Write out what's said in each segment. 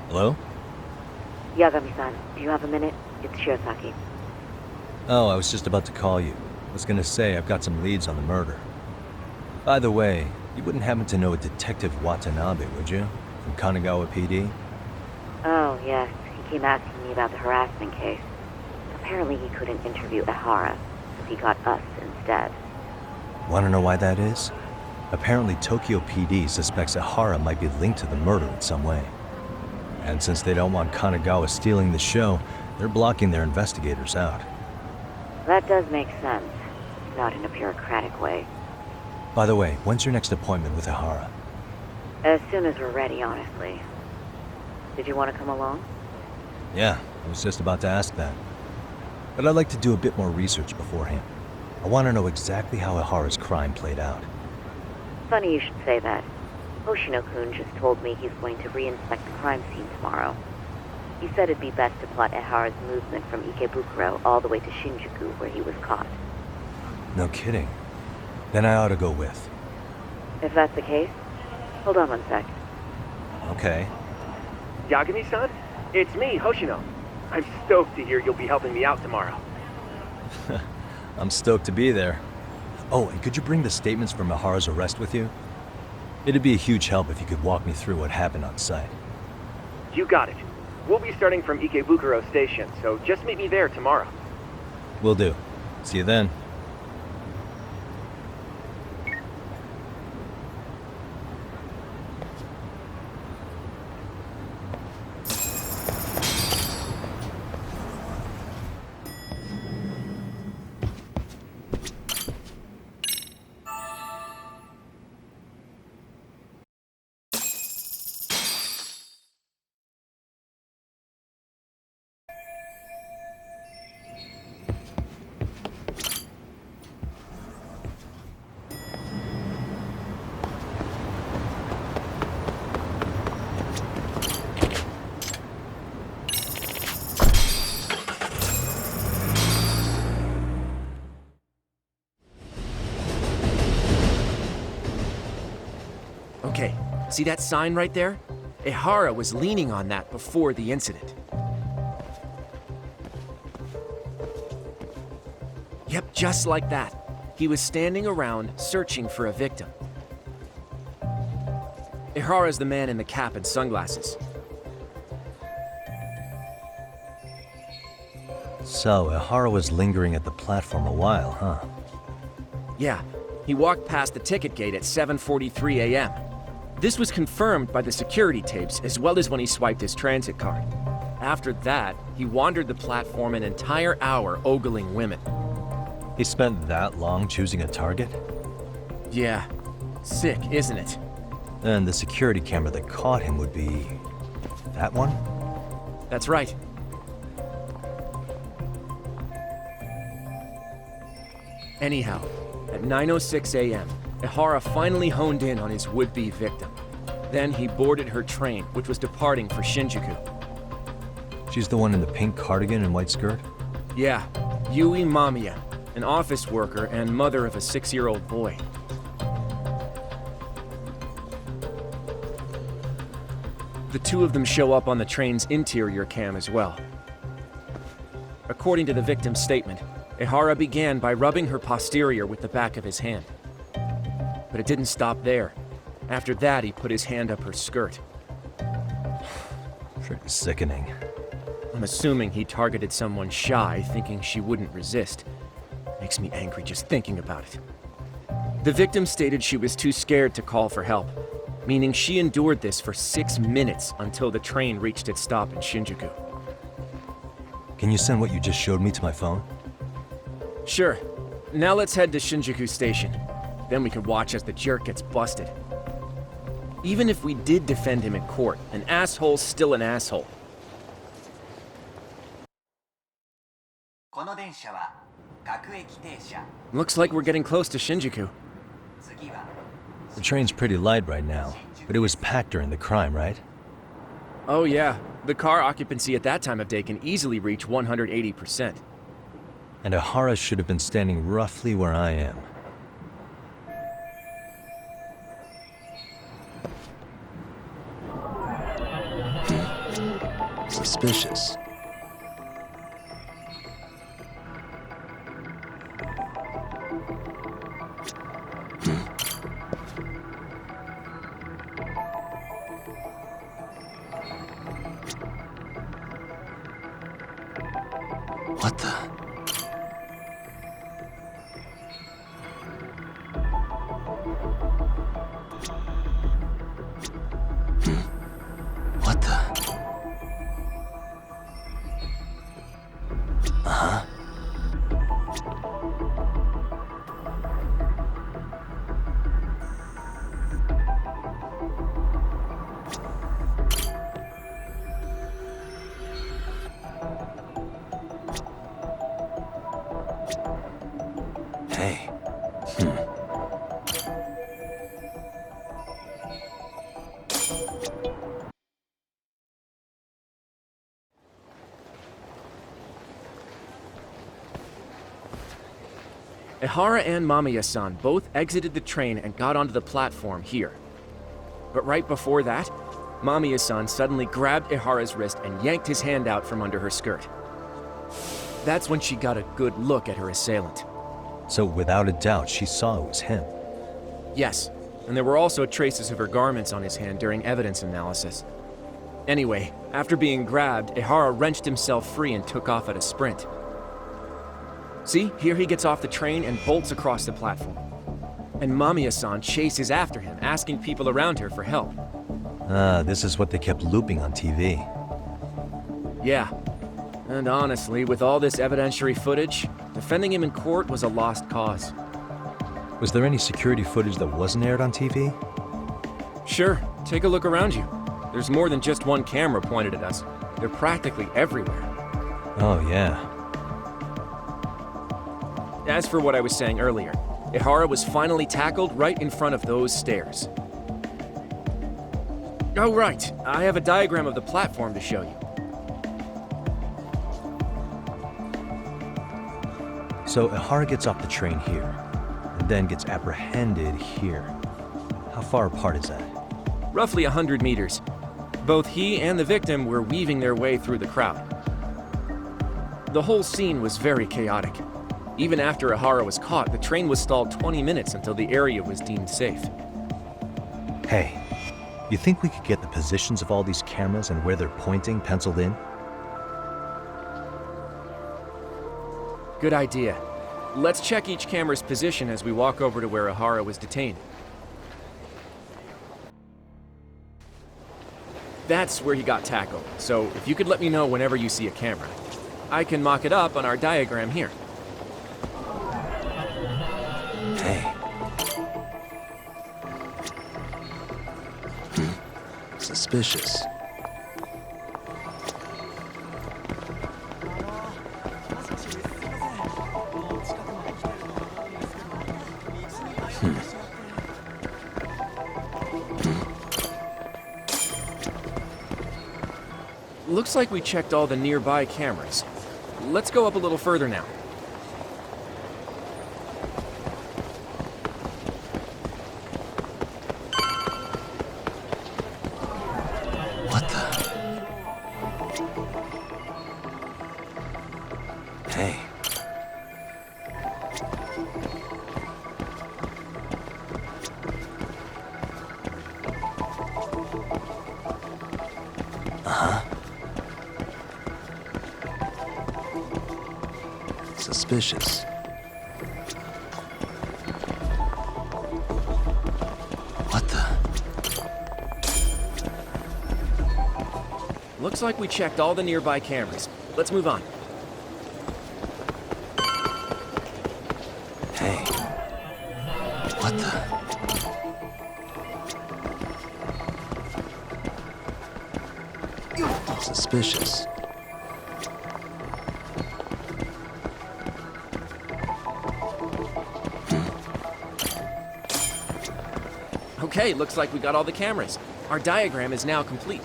Hello? Yagami-san, do you have a minute? It's Shirosaki. Oh, I was just about to call you. I was gonna say I've got some leads on the murder. By the way, you wouldn't happen to know a Detective Watanabe, would you? From Kanagawa PD? Oh, yes. He came asking me about the harassment case. Apparently he couldn't interview Ehara, so he got us instead. Wanna know why that is? Apparently Tokyo PD suspects Ehara might be linked to the murder in some way. And since they don't want Kanagawa stealing the show, they're blocking their investigators out. That does make sense. Not in a bureaucratic way. By the way, when's your next appointment with Ehara? As soon as we're ready, honestly. Did you want to come along? Yeah, I was just about to ask that. But I'd like to do a bit more research beforehand. I want to know exactly how Ehara's crime played out. Funny you should say that. Hoshino-kun just told me he's going to re-inspect the crime scene tomorrow. He said it'd be best to plot Ehara's movement from Ikebukuro all the way to Shinjuku, where he was caught. No kidding. Then I ought to go with. If that's the case, hold on one sec. Okay. Yagami-san? It's me, Hoshino. I'm stoked to hear you'll be helping me out tomorrow. I'm stoked to be there. Oh, and could you bring the statements from Ehara's arrest with you? It'd be a huge help if you could walk me through what happened on site. You got it. We'll be starting from Ikebukuro Station, so just meet me there tomorrow. Will do. See you then. Okay, see that sign right there? Ehara was leaning on that before the incident. Yep, just like that. He was standing around searching for a victim. Ehara's the man in the cap and sunglasses. So, Ehara was lingering at the platform a while, huh? Yeah, he walked past the ticket gate at 7:43 a.m. This was confirmed by the security tapes as well as when he swiped his transit card. After that, he wandered the platform an entire hour ogling women. He spent that long choosing a target? Yeah, sick, isn't it? And the security camera that caught him would be... that one? That's right. Anyhow, at 9:06 a.m., Ehara finally honed in on his would-be victim. Then he boarded her train, which was departing for Shinjuku. She's the one in the pink cardigan and white skirt? Yeah, Yui Mamiya, an office worker and mother of a 6-year-old boy. The two of them show up on the train's interior cam as well. According to the victim's statement, Ehara began by rubbing her posterior with the back of his hand. But it didn't stop there. After that, he put his hand up her skirt. Pretty sickening. I'm assuming he targeted someone shy, thinking she wouldn't resist. Makes me angry just thinking about it. The victim stated she was too scared to call for help, meaning she endured this for 6 minutes until the train reached its stop in Shinjuku. Can you send what you just showed me to my phone? Sure. Now let's head to Shinjuku Station. Then we can watch as the jerk gets busted. Even if we did defend him in court, an asshole's still an asshole. Looks like we're getting close to Shinjuku. The train's pretty light right now, but it was packed during the crime, right? Oh yeah, the car occupancy at that time of day can easily reach 180%. And Ehara should have been standing roughly where I am. Suspicious. What the? What the? Uh-huh. Hey. Ihara and Mamiya-san both exited the train and got onto the platform here. But right before that, Mamiya-san suddenly grabbed Ihara's wrist and yanked his hand out from under her skirt. That's when she got a good look at her assailant. So without a doubt, she saw it was him. Yes, and there were also traces of her garments on his hand during evidence analysis. Anyway, after being grabbed, Ihara wrenched himself free and took off at a sprint. See, here he gets off the train and bolts across the platform. And Mamiya-san chases after him, asking people around her for help. This is what they kept looping on TV. Yeah. And honestly, with all this evidentiary footage, defending him in court was a lost cause. Was there any security footage that wasn't aired on TV? Sure, take a look around you. There's more than just one camera pointed at us. They're practically everywhere. Oh, yeah. As for what I was saying earlier, Ihara was finally tackled right in front of those stairs. Oh, right. I have a diagram of the platform to show you. So Ihara gets off the train here, and then gets apprehended here. How far apart is that? Roughly 100 meters. Both he and the victim were weaving their way through the crowd. The whole scene was very chaotic. Even after Ihara was caught, the train was stalled 20 minutes until the area was deemed safe. Hey, you think we could get the positions of all these cameras and where they're pointing penciled in? Good idea. Let's check each camera's position as we walk over to where Ihara was detained. That's where he got tackled, so if you could let me know whenever you see a camera. I can mock it up on our diagram here. Hey. Suspicious. Looks like we checked all the nearby cameras. Let's go up a little further now. What the? Hey. Uh-huh. Suspicious. What the? Looks like we checked all the nearby cameras. Let's move on. Hey. What the? Suspicious. Okay, looks like we got all the cameras. Our diagram is now complete.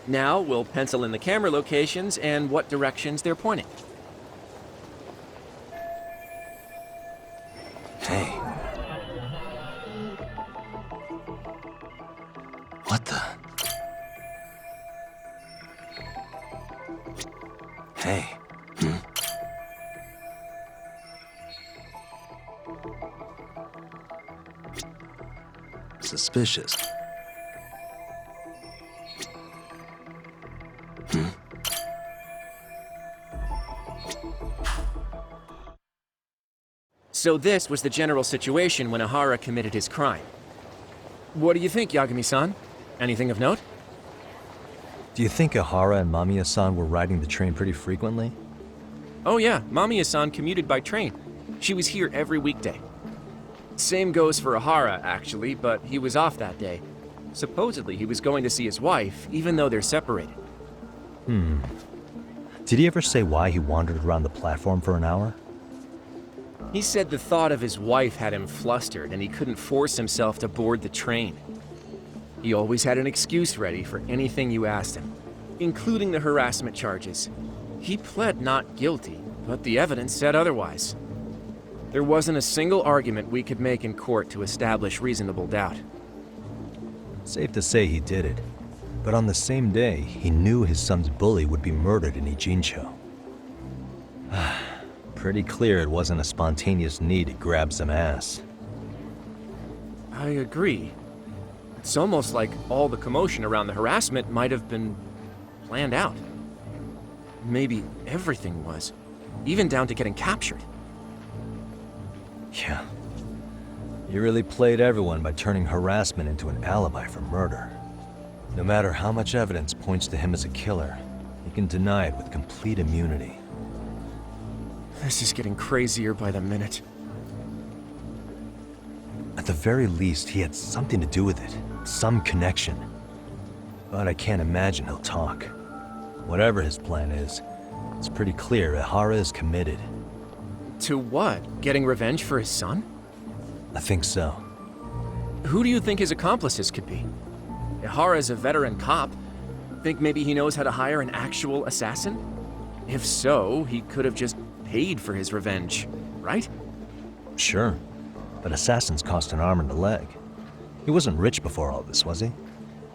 Now we'll pencil in the camera locations and what directions they're pointing. Hey. What the? Hey. Suspicious. So this was the general situation when Ihara committed his crime. What do you think, Yagami-san? Anything of note? Do you think Ihara and Mamiya-san were riding the train pretty frequently? Oh yeah, Mamiya-san commuted by train. She was here every weekday. Same goes for Ihara, actually, but he was off that day. Supposedly he was going to see his wife, even though they're separated. Did he ever say why he wandered around the platform for an hour? He said the thought of his wife had him flustered and he couldn't force himself to board the train. He always had an excuse ready for anything you asked him, including the harassment charges. He pled not guilty, but the evidence said otherwise. There wasn't a single argument we could make in court to establish reasonable doubt. Safe to say he did it. But on the same day, he knew his son's bully would be murdered in Ijincho. Pretty clear it wasn't a spontaneous need to grab some ass. I agree. It's almost like all the commotion around the harassment might have been planned out. Maybe everything was, even down to getting captured. Yeah. You really played everyone by turning harassment into an alibi for murder. No matter how much evidence points to him as a killer, he can deny it with complete immunity. This is getting crazier by the minute. At the very least, he had something to do with it. Some connection. But I can't imagine he'll talk. Whatever his plan is, it's pretty clear Ihara is committed. To what? Getting revenge for his son? I think so. Who do you think his accomplices could be? Ihara's a veteran cop. Think maybe he knows how to hire an actual assassin? If so, he could have just paid for his revenge, right? Sure. But assassins cost an arm and a leg. He wasn't rich before all this, was he?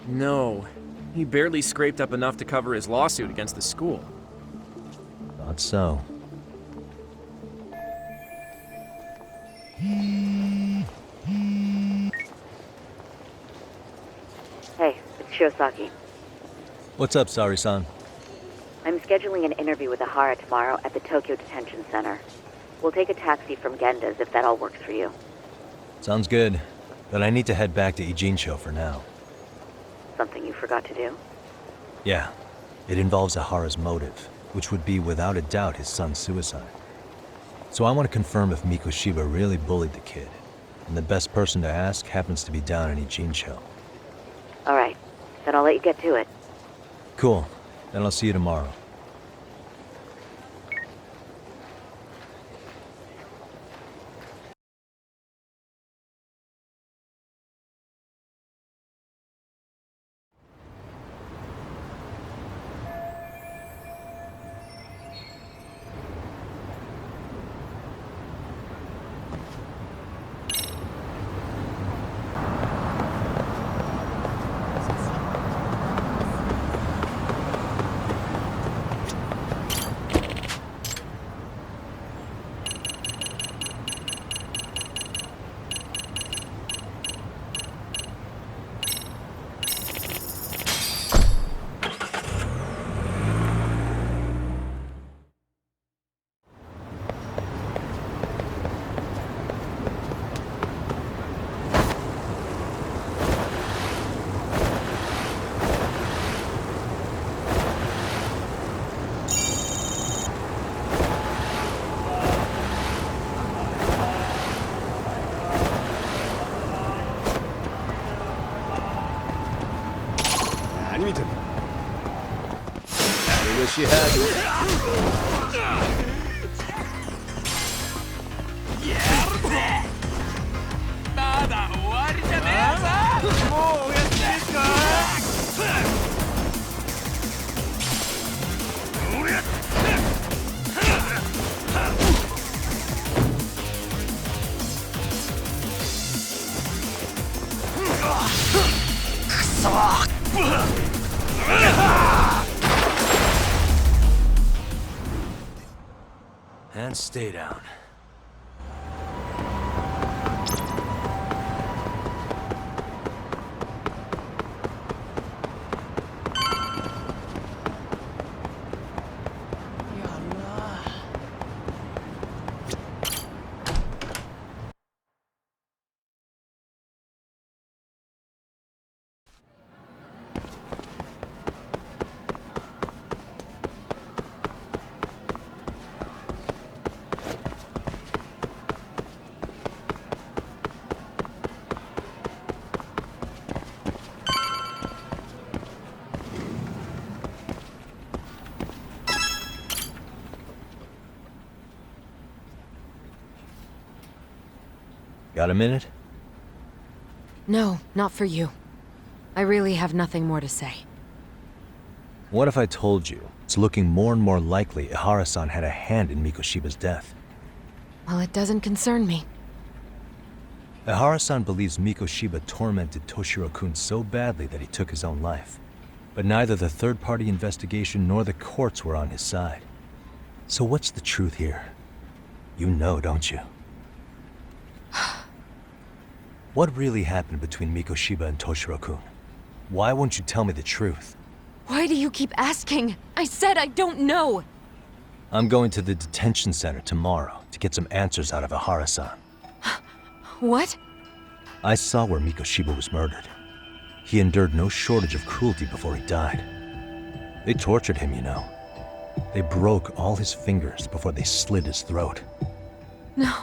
No. He barely scraped up enough to cover his lawsuit against the school. Thought so. Hey, it's Shirosaki. What's up, Sari-san? I'm scheduling an interview with Ihara tomorrow at the Tokyo Detention Center. We'll take a taxi from Genda's if that all works for you. Sounds good. But I need to head back to Ijincho for now. Something you forgot to do? Yeah. It involves Ihara's motive, which would be without a doubt his son's suicide. So I want to confirm if Mikoshiba really bullied the kid. And the best person to ask happens to be down in Ijincho. All right. Then I'll let you get to it. Cool. Then I'll see you tomorrow. I wish you had. And stay down. Got a minute? No, not for you. I really have nothing more to say. What if I told you it's looking more and more likely Ihara-san had a hand in Mikoshiba's death? Well, it doesn't concern me. Ihara-san believes Mikoshiba tormented Toshiro-kun so badly that he took his own life. But neither the third-party investigation nor the courts were on his side. So what's the truth here? You know, don't you? What really happened between Mikoshiba and Toshiro-kun? Why won't you tell me the truth? Why do you keep asking? I said I don't know! I'm going to the detention center tomorrow to get some answers out of Ihara-san. What? I saw where Mikoshiba was murdered. He endured no shortage of cruelty before he died. They tortured him, you know. They broke all his fingers before they slit his throat. No.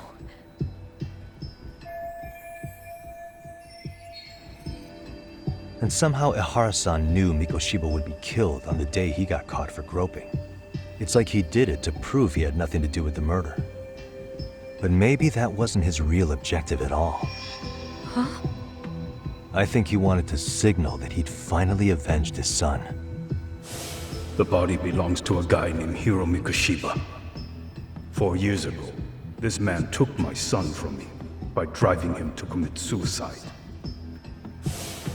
And somehow Ihara-san knew Mikoshiba would be killed on the day he got caught for groping. It's like he did it to prove he had nothing to do with the murder. But maybe that wasn't his real objective at all. Huh? I think he wanted to signal that he'd finally avenged his son. The body belongs to a guy named Hiro Mikoshiba. 4 years ago, this man took my son from me by driving him to commit suicide.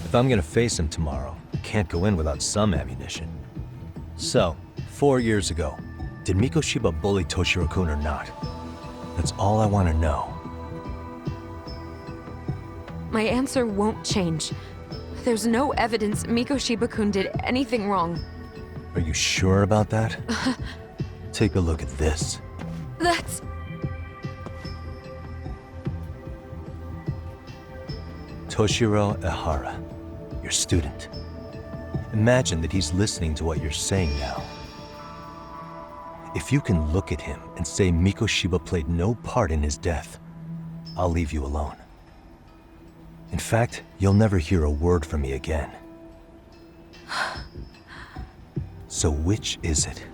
If I'm gonna face him tomorrow, I can't go in without some ammunition. So, 4 years ago, did Mikoshiba bully Toshiro-kun or not? That's all I want to know. My answer won't change. There's no evidence Mikoshiba-kun did anything wrong. Are you sure about that? Take a look at this. That's... Toshiro Ihara, your student. Imagine that he's listening to what you're saying now. If you can look at him and say Mikoshiba played no part in his death, I'll leave you alone. In fact, you'll never hear a word from me again. So which is it?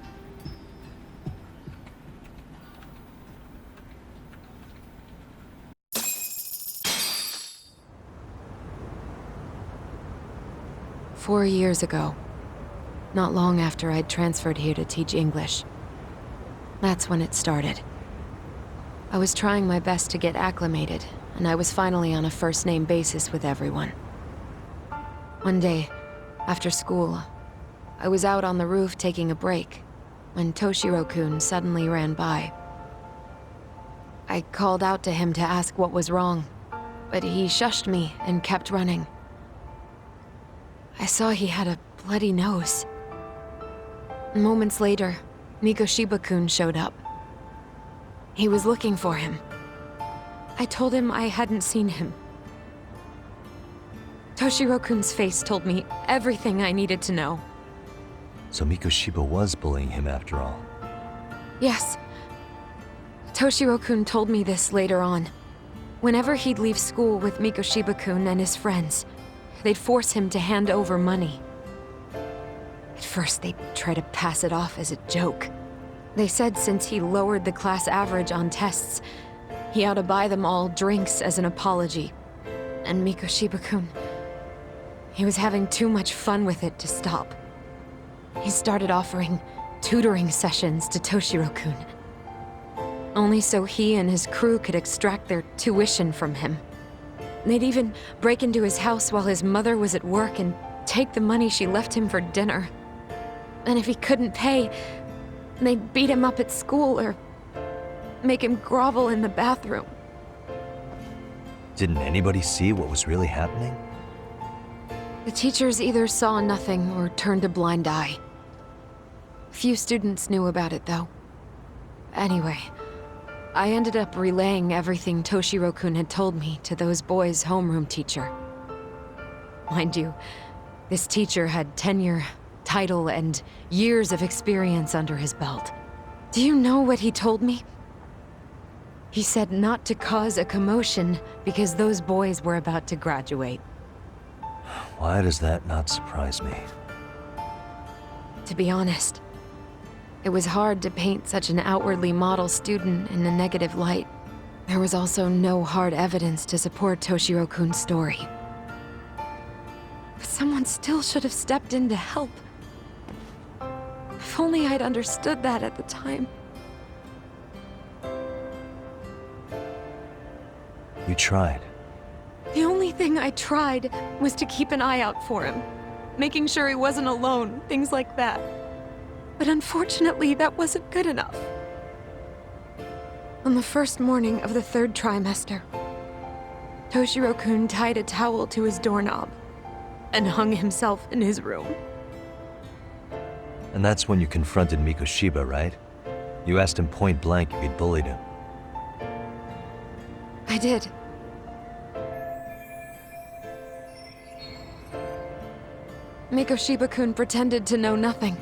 "4 years ago, not long after I'd transferred here to teach English. That's when it started. I was trying my best to get acclimated, and I was finally on a first-name basis with everyone. One day, after school, I was out on the roof taking a break, when Toshiro-kun suddenly ran by. I called out to him to ask what was wrong, but he shushed me and kept running. I saw he had a bloody nose. Moments later, Mikoshiba-kun showed up. He was looking for him. I told him I hadn't seen him. Toshiro-kun's face told me everything I needed to know. So Mikoshiba was bullying him after all. Yes. Toshiro-kun told me this later on. Whenever he'd leave school with Mikoshiba-kun and his friends, they'd force him to hand over money. At first, they'd try to pass it off as a joke. They said since he lowered the class average on tests, he ought to buy them all drinks as an apology. And Mikoshiba-kun, he was having too much fun with it to stop. He started offering tutoring sessions to Toshiro-kun. Only so he and his crew could extract their tuition from him. They'd even break into his house while his mother was at work and take the money she left him for dinner. And if he couldn't pay, they'd beat him up at school or make him grovel in the bathroom. Didn't anybody see what was really happening? The teachers either saw nothing or turned a blind eye. Few students knew about it, though. Anyway, I ended up relaying everything Toshiro-kun had told me to those boys' homeroom teacher. Mind you, this teacher had tenure, title, and years of experience under his belt. Do you know what he told me? He said not to cause a commotion because those boys were about to graduate. Why does that not surprise me? To be honest, it was hard to paint such an outwardly model student in a negative light. There was also no hard evidence to support Toshiro-kun's story. But someone still should have stepped in to help. If only I'd understood that at the time. You tried. The only thing I tried was to keep an eye out for him, making sure he wasn't alone, things like that. But unfortunately, that wasn't good enough. On the first morning of the 3rd trimester, Toshiro-kun tied a towel to his doorknob and hung himself in his room. And that's when you confronted Mikoshiba, right? You asked him point blank if he'd bullied him. I did. Mikoshiba-kun pretended to know nothing.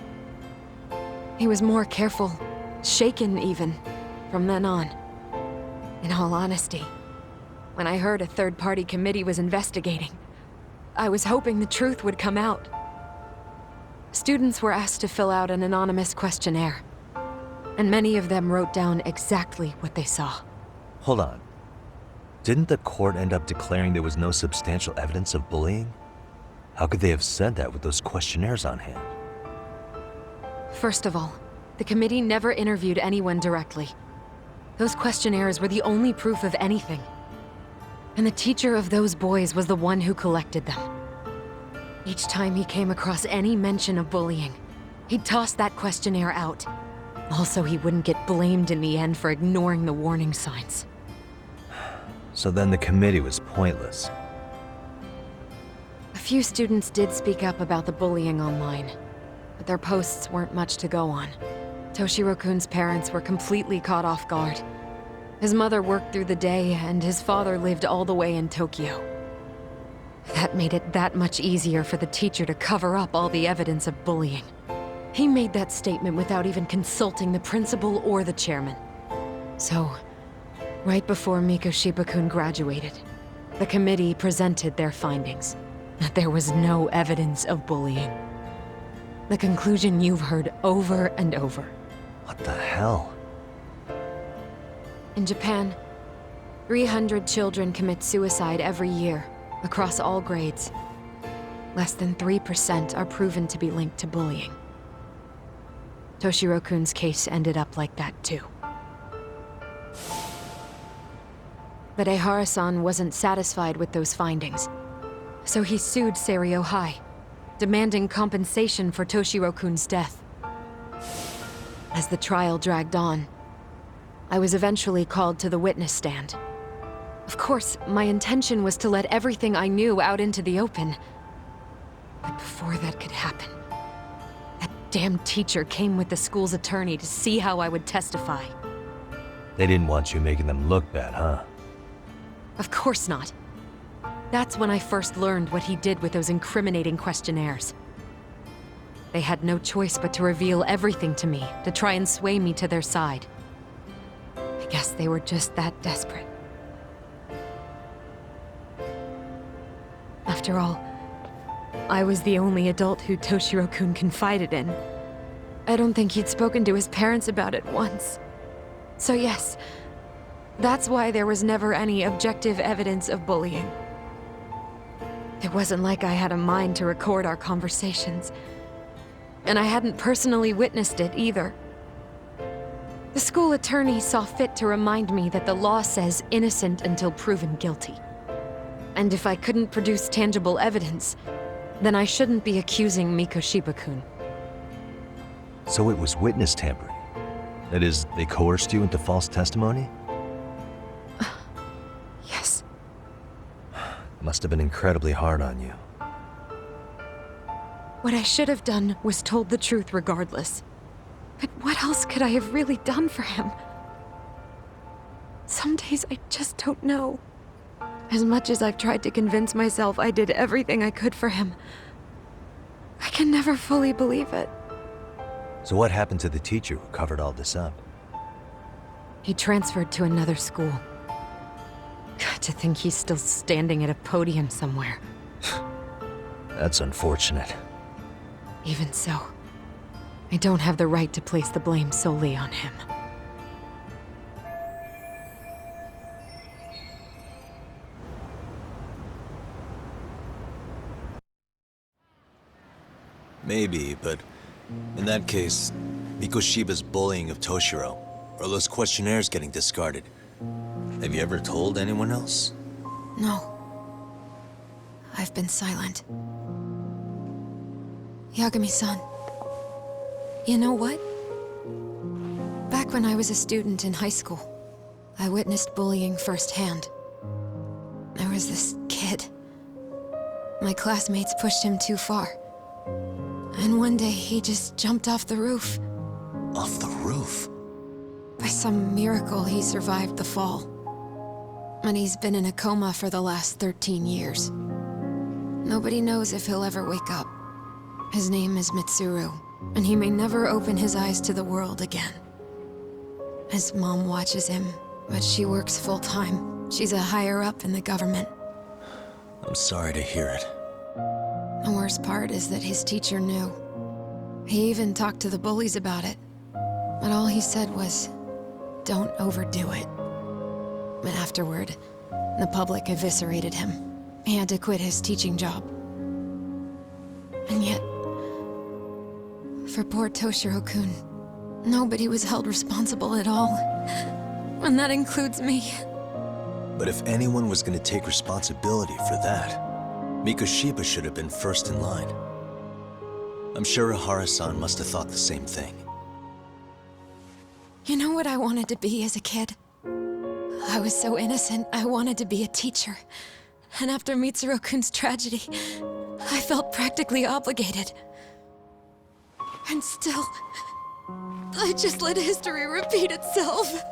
He was more careful, shaken even, from then on. In all honesty, when I heard a third-party committee was investigating, I was hoping the truth would come out. Students were asked to fill out an anonymous questionnaire, and many of them wrote down exactly what they saw. Hold on. Didn't the court end up declaring there was no substantial evidence of bullying? How could they have said that with those questionnaires on hand? First of all, the committee never interviewed anyone directly. Those questionnaires were the only proof of anything. And the teacher of those boys was the one who collected them. Each time he came across any mention of bullying, he'd toss that questionnaire out. Also, he wouldn't get blamed in the end for ignoring the warning signs. So then the committee was pointless. A few students did speak up about the bullying online, but their posts weren't much to go on. Toshiro-kun's parents were completely caught off guard. His mother worked through the day, and his father lived all the way in Tokyo. That made it that much easier for the teacher to cover up all the evidence of bullying. He made that statement without even consulting the principal or the chairman. So, right before Mikoshiba-kun graduated, the committee presented their findings, that there was no evidence of bullying. The conclusion you've heard over and over. What the hell? In Japan, 300 children commit suicide every year, across all grades. Less than 3% are proven to be linked to bullying. Toshiro-kun's case ended up like that too. But Ehara-san wasn't satisfied with those findings, so he sued Seiryo High, demanding compensation for Toshiro-kun's death. As the trial dragged on, I was eventually called to the witness stand. Of course, my intention was to let everything I knew out into the open. But before that could happen, that damn teacher came with the school's attorney to see how I would testify. They didn't want you making them look bad, huh? Of course not. That's when I first learned what he did with those incriminating questionnaires. They had no choice but to reveal everything to me, to try and sway me to their side. I guess they were just that desperate. After all, I was the only adult who Toshiro-kun confided in. I don't think he'd spoken to his parents about it once. So yes, that's why there was never any objective evidence of bullying. It wasn't like I had a mind to record our conversations. And I hadn't personally witnessed it either. The school attorney saw fit to remind me that the law says innocent until proven guilty. And if I couldn't produce tangible evidence, then I shouldn't be accusing Mikoshiba-kun. So it was witness tampering. That is, they coerced you into false testimony? Yes. Must have been incredibly hard on you. What I should have done was told the truth regardless. But what else could I have really done for him? Some days I just don't know. As much as I've tried to convince myself I did everything I could for him, I can never fully believe it. So what happened to the teacher who covered all this up? He transferred to another school. God, to think he's still standing at a podium somewhere. That's unfortunate. Even so, I don't have the right to place the blame solely on him. Maybe, but in that case, Mikoshiba's bullying of Toshiro, or those questionnaires getting discarded. Have you ever told anyone else? No. I've been silent. Yagami-san, you know what? Back when I was a student in high school, I witnessed bullying firsthand. There was this kid. My classmates pushed him too far. And one day he just jumped off the roof. Off the roof? By some miracle, he survived the fall. And he's been in a coma for the last 13 years. Nobody knows if he'll ever wake up. His name is Mitsuru, and he may never open his eyes to the world again. His mom watches him, but she works full-time. She's a higher-up in the government. I'm sorry to hear it. The worst part is that his teacher knew. He even talked to the bullies about it. But all he said was, don't overdo it. But afterward, the public eviscerated him. He had to quit his teaching job. And yet, for poor Toshiro-kun, nobody was held responsible at all. And that includes me. But if anyone was going to take responsibility for that, Mikoshiba should have been first in line. I'm sure Ihara-san must have thought the same thing. You know what I wanted to be as a kid? I was so innocent, I wanted to be a teacher. And after Mitsuru-kun's tragedy, I felt practically obligated. And still, I just let history repeat itself.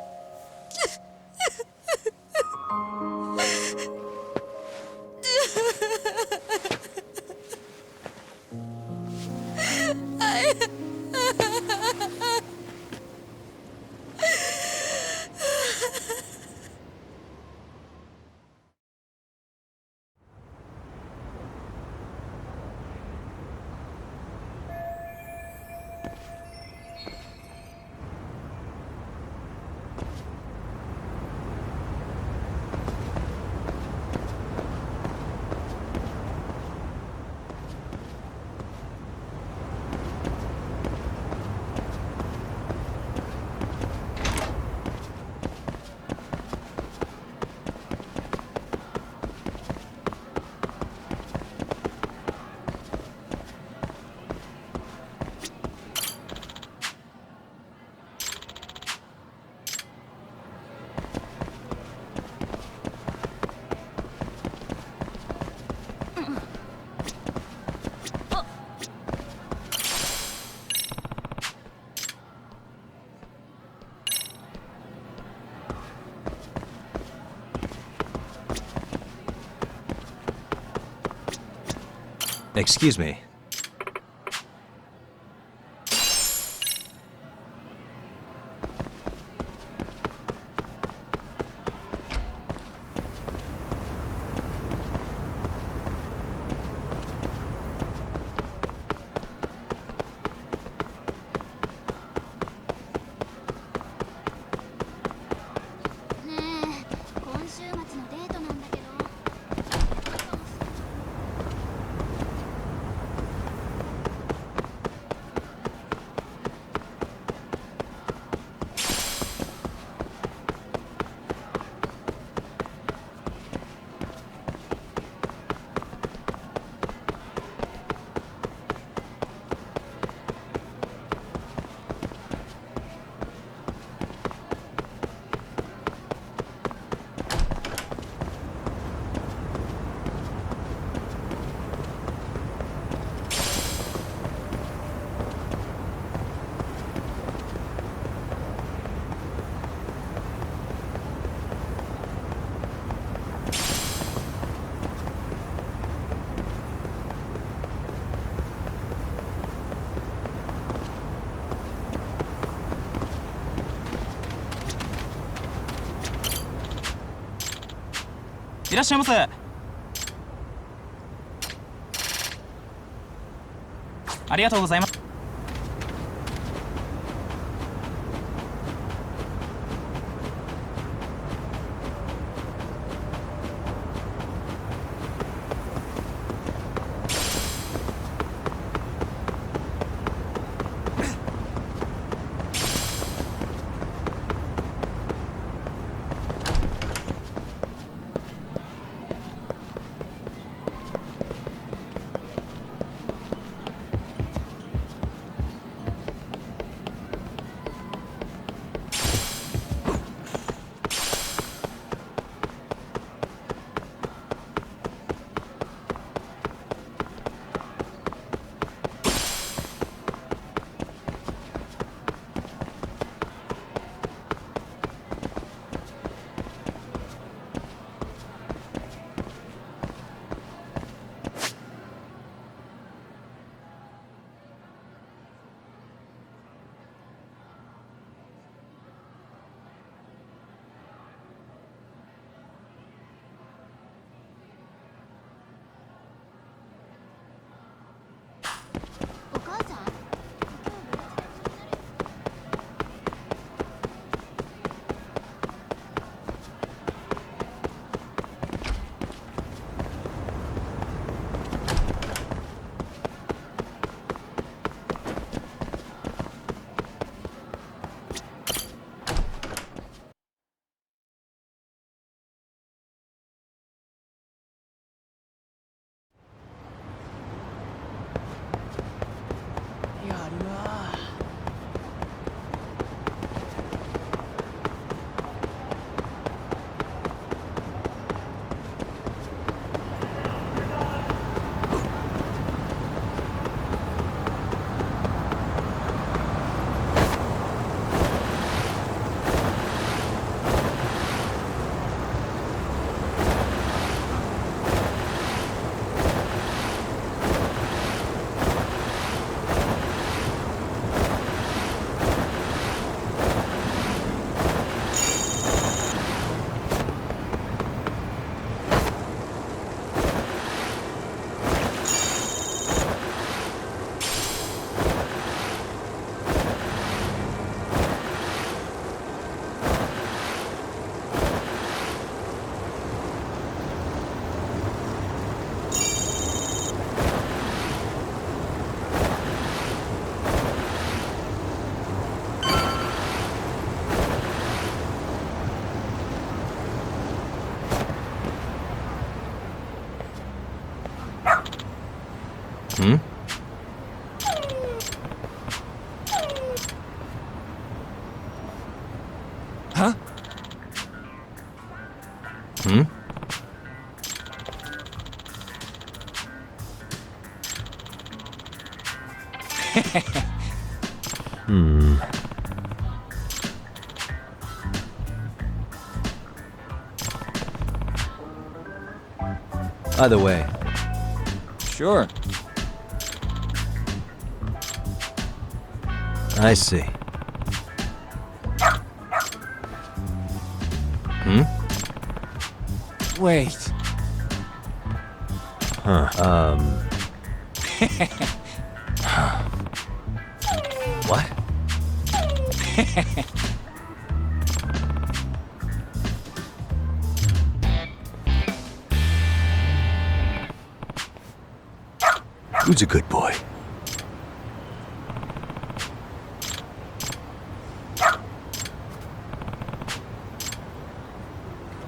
Excuse me. らっしゃいませ。ありがとうございます。Hmm? Huh? Hmm? Hmm. Either way. Sure. I see. Hmm? Wait. Huh. What? Who's a good boy?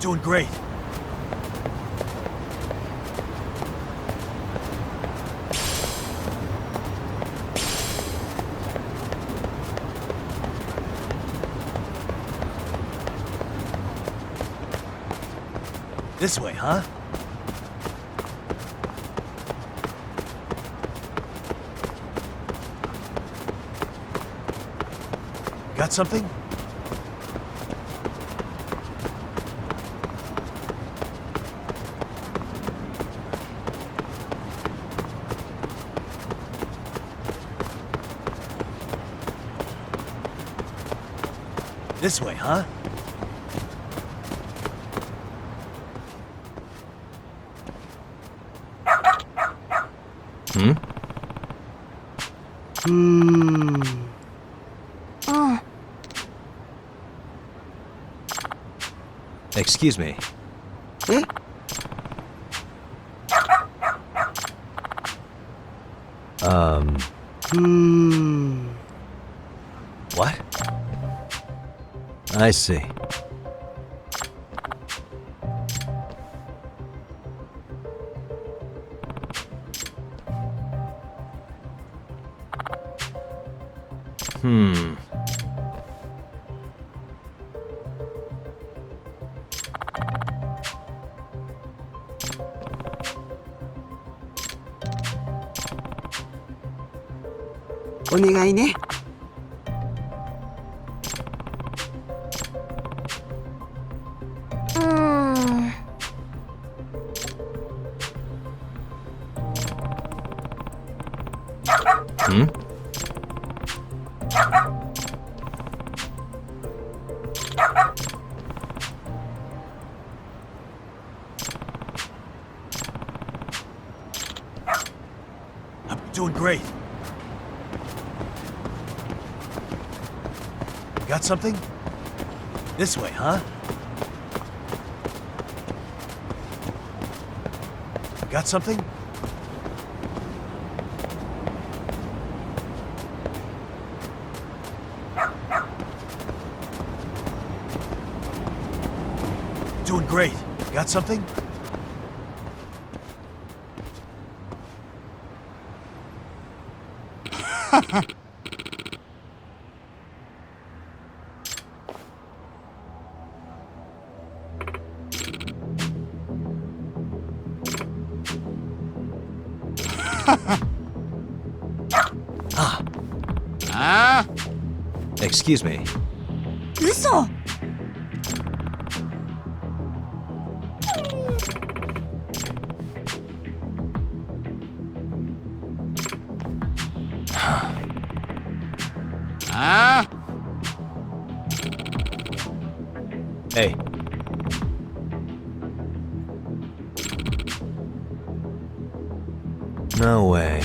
Doing great. This way, huh? Got something? This way, huh? Hmm? Excuse me. What? I see. Hmm. Hmm? I'm doing great. Got something? This way, huh? Got something? Doing great. Got something? Excuse me. 嘘。Hey. No way.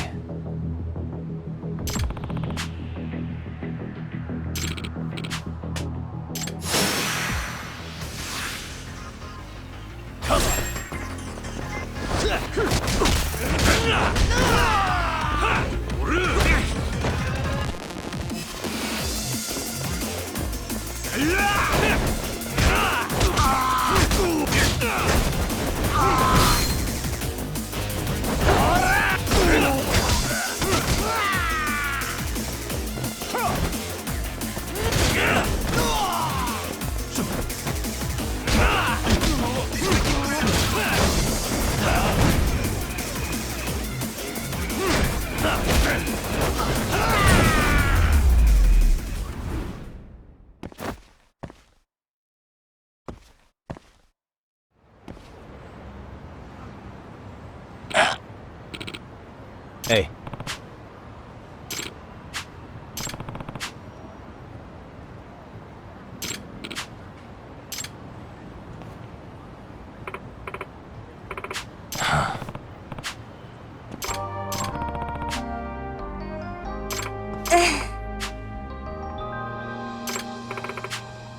Hey.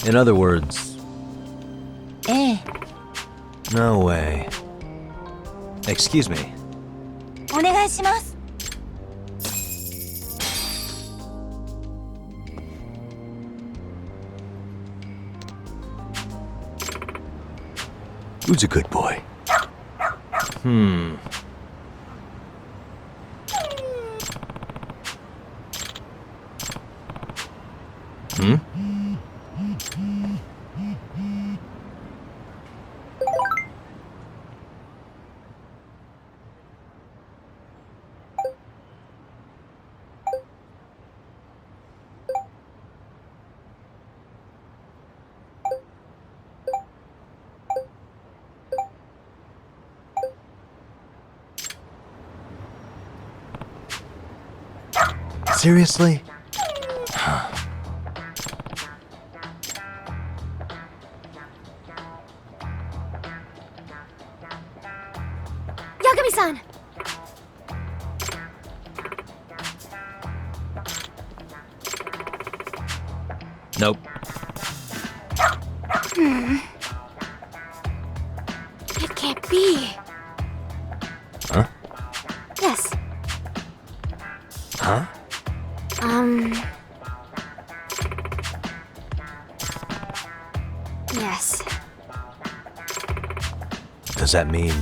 In other words, ええ、 no way. Excuse me. お願いします。 Who's a good boy? Hmm. Hmm? Seriously? Yagami-san! Nope. It can't be. Huh? Yes. Huh? Yes. Does that mean...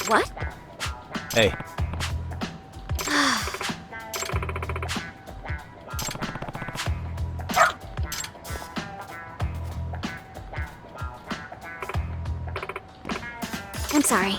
What? Hey. I'm sorry.